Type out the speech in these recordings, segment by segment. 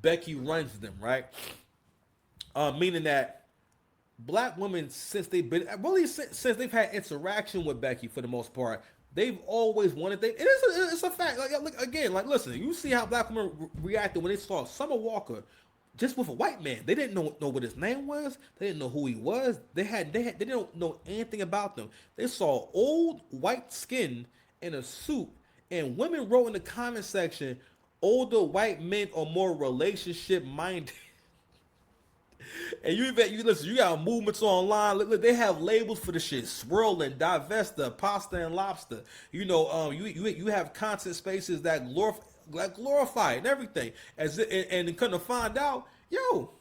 Becky runs them, right? Meaning that black women, since they've been really since they've had interaction with Becky for the most part, they've always wanted. It's a fact. Like again, like listen, you see how black women reacted when they saw Summer Walker just with a white man. They didn't know what his name was. They didn't know who he was. They didn't know anything about them. They saw old white skin in a suit, and women wrote in the comment section, older white men are more relationship minded. And you listen, you got movements online. Look, they have labels for the shit: swirling, divesta, pasta, and lobster. You have content spaces that glorify it and everything. And come to find out, yo,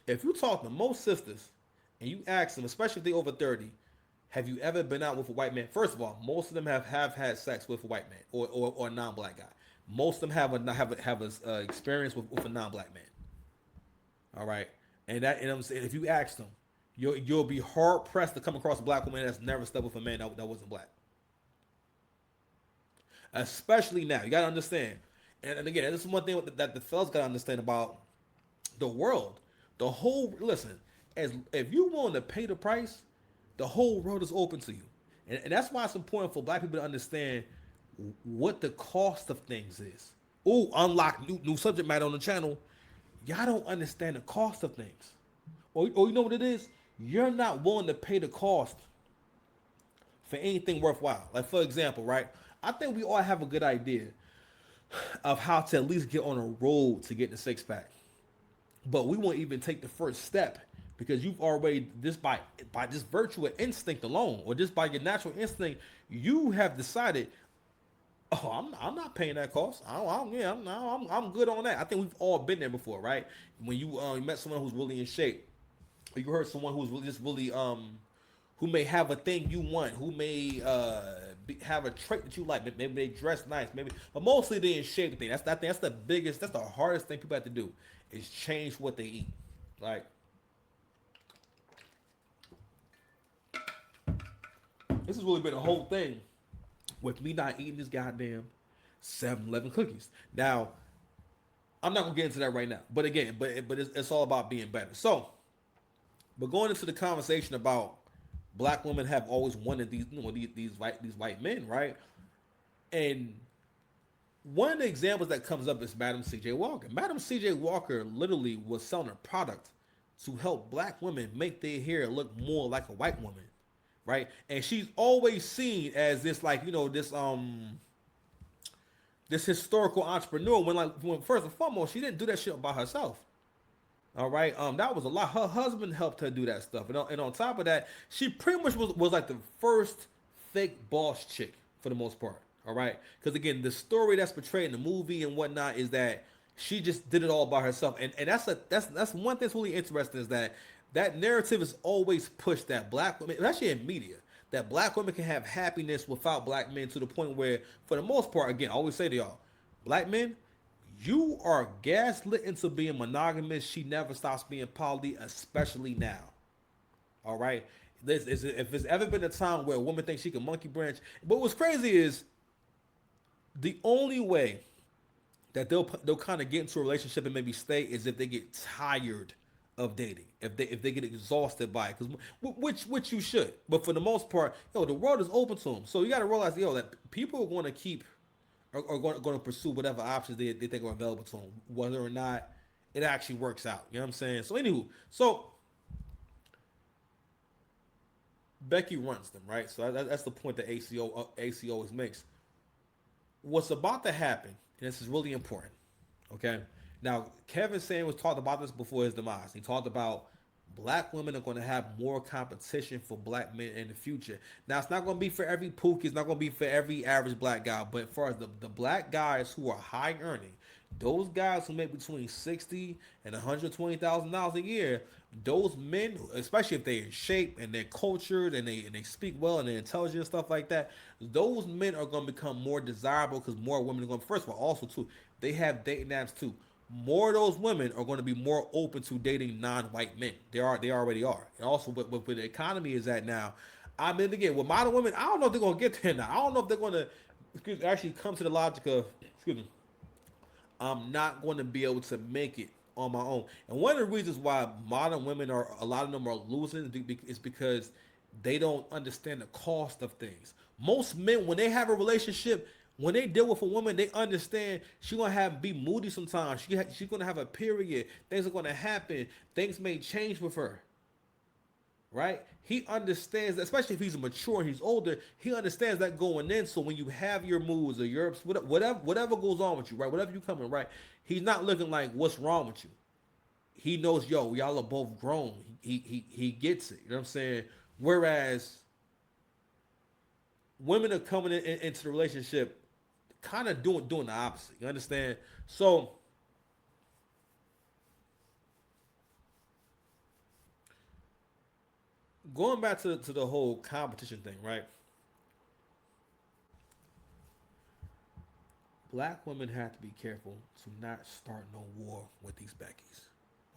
if you talk to most sisters and you ask them, especially if they over 30, have you ever been out with a white man? First of all, most of them have had sex with a white man or a non-black guy. Most of them have a experience with a non-black man. All right, and I'm saying, if you ask them, you'll be hard pressed to come across a black woman that's never slept with a man that wasn't black. Especially now, you gotta understand. And again, this is one thing that the fellas gotta understand about the world. The whole listen, as if you willing to pay the price, the whole world is open to you, and that's why it's important for black people to understand what the cost of things is. Oh, unlock new subject matter on the channel. Y'all don't understand the cost of things. Or you know what it is? You're not willing to pay the cost for anything worthwhile. Like, for example, right? I think we all have a good idea of how to at least get on a road to get the six pack. But we won't even take the first step because you've already, just by this virtue of instinct alone, or just by your natural instinct, you have decided, oh, I'm not paying that cost. I'm good on that. I think we've all been there before, right? When you met someone who's really in shape, or you heard someone who's really just really who may have a thing you want, who may have a trait that you like. Maybe they dress nice, maybe, but mostly they in shape. Thing that's the biggest, that's the hardest thing people have to do is change what they eat. Like, this has really been a whole thing with me not eating this goddamn 7-Eleven cookies. Now, I'm not gonna get into that right now. But again, but it's all about being better. So, but going into the conversation about black women have always wanted these white men, right? And one of the examples that comes up is Madam C.J. Walker. Madam C.J. Walker literally was selling a product to help black women make their hair look more like a white woman, right? And she's always seen as this, like, this historical entrepreneur, when first and foremost she didn't do that shit by herself. All right, that was a lot. Her husband helped her do that stuff, and on top of that, she pretty much was like the first fake boss chick for the most part. All right, because again, the story that's portrayed in the movie and whatnot is that she just did it all by herself, and that's one thing that's really interesting is that narrative is always pushed that black women, especially in media, that black women can have happiness without black men, to the point where, for the most part, again, I always say to y'all, black men, you are gaslit into being monogamous. She never stops being poly, especially now. All right. If there's ever been a time where a woman thinks she can monkey branch, but what's crazy is the only way that they'll kind of get into a relationship and maybe stay is if they get tired of dating, if they get exhausted by it, because which you should. But for the most part, the world is open to them. So you got to realize, that people are going to keep are going to pursue whatever options they think are available to them, whether or not it actually works out. You know what I'm saying? So anywho, Becky runs them, right? So that's the point that AC always makes. What's about to happen, and this is really important, okay? Now, Kevin Samuels talked about this before his demise. He talked about black women are going to have more competition for black men in the future. Now, it's not going to be for every pookie. It's not going to be for every average black guy. But as far as the black guys who are high earning, those guys who make between $60,000 and $120,000 a year, those men, especially if they're in shape and they're cultured and they speak well and they're intelligent and stuff like that, those men are going to become more desirable because more women are going to, first of all, also too, they have dating apps too. More of those women are going to be more open to dating non-white men. They already are. And also, with the economy is at now, I mean, again, with modern women, I don't know if they're going to get there now. I don't know if they're going to actually come to the logic of, excuse me, I'm not going to be able to make it on my own. And one of the reasons why modern women are, a lot of them are losing, is because they don't understand the cost of things. Most men, when they have a relationship, when they deal with a woman, they understand she's gonna have be moody sometimes. She's gonna have a period. Things are gonna happen. Things may change with her, right? He understands, especially if he's mature and he's older, he understands that going in. So when you have your moods or your whatever goes on with you, right? Whatever you coming, right? He's not looking like what's wrong with you. He knows, yo, y'all are both grown. He gets it. You know what I'm saying? Whereas women are coming into the relationship kind of doing the opposite. You understand? So going back to the whole competition thing, right? Black women have to be careful to not start no war with these Beckys,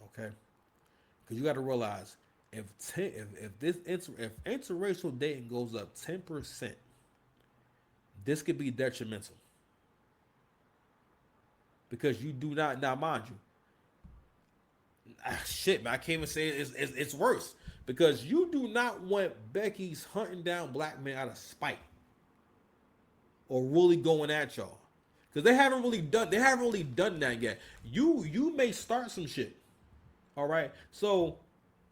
okay? Because you got to realize if interracial dating goes up 10%, this could be detrimental because you do not, now mind you, shit, man, I can't even say it's worse because you do not want Becky's hunting down black men out of spite or really going at y'all because they haven't really done that yet. You may start some shit. All right. So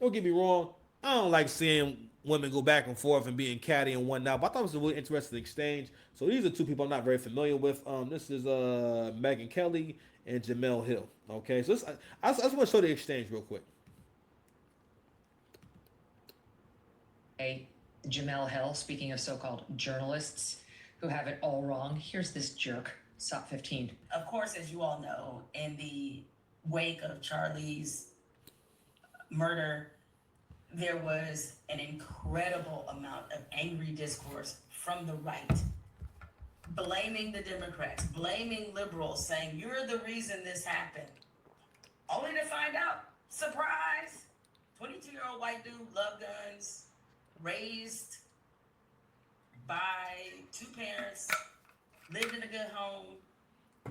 don't get me wrong. I don't like seeing women go back and forth and being catty and whatnot. But I thought it was a really interesting exchange. So these are two people I'm not very familiar with. This is Megan Khelly and Jemele Hill. Okay. So I just want to show the exchange real quick. Hey, Jemele Hill, speaking of so-called journalists who have it all wrong, here's this jerk, SOP 15. Of course, as you all know, in the wake of Charlie's murder, there was an incredible amount of angry discourse from the right, blaming the Democrats, blaming liberals, saying, you're the reason this happened. Only to find out, surprise, 22-year-old white dude, loved guns, raised by two parents, lived in a good home,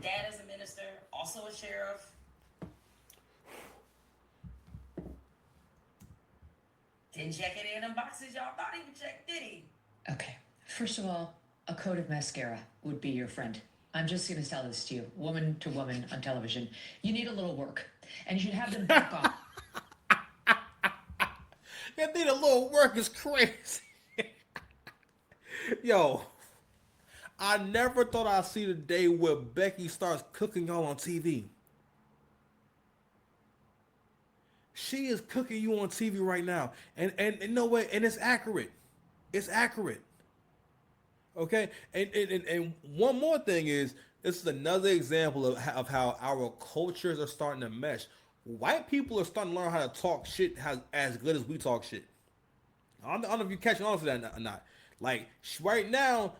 dad is a minister, also a sheriff. Didn't check any of them boxes y'all thought he would check, did he? Okay, first of all, a coat of mascara would be your friend. I'm just going to tell this to you, woman to woman on television. You need a little work, and you should have them back off. That need a little work is crazy. Yo, I never thought I'd see the day where Becky starts cooking y'all on TV. She is cooking you on TV right now, and no way, and it's accurate. It's accurate. Okay, and one more thing is this is another example of how our cultures are starting to mesh. White people are starting to learn how to talk shit as good as we talk shit. I don't know if you're catching on to that or not. Like right now,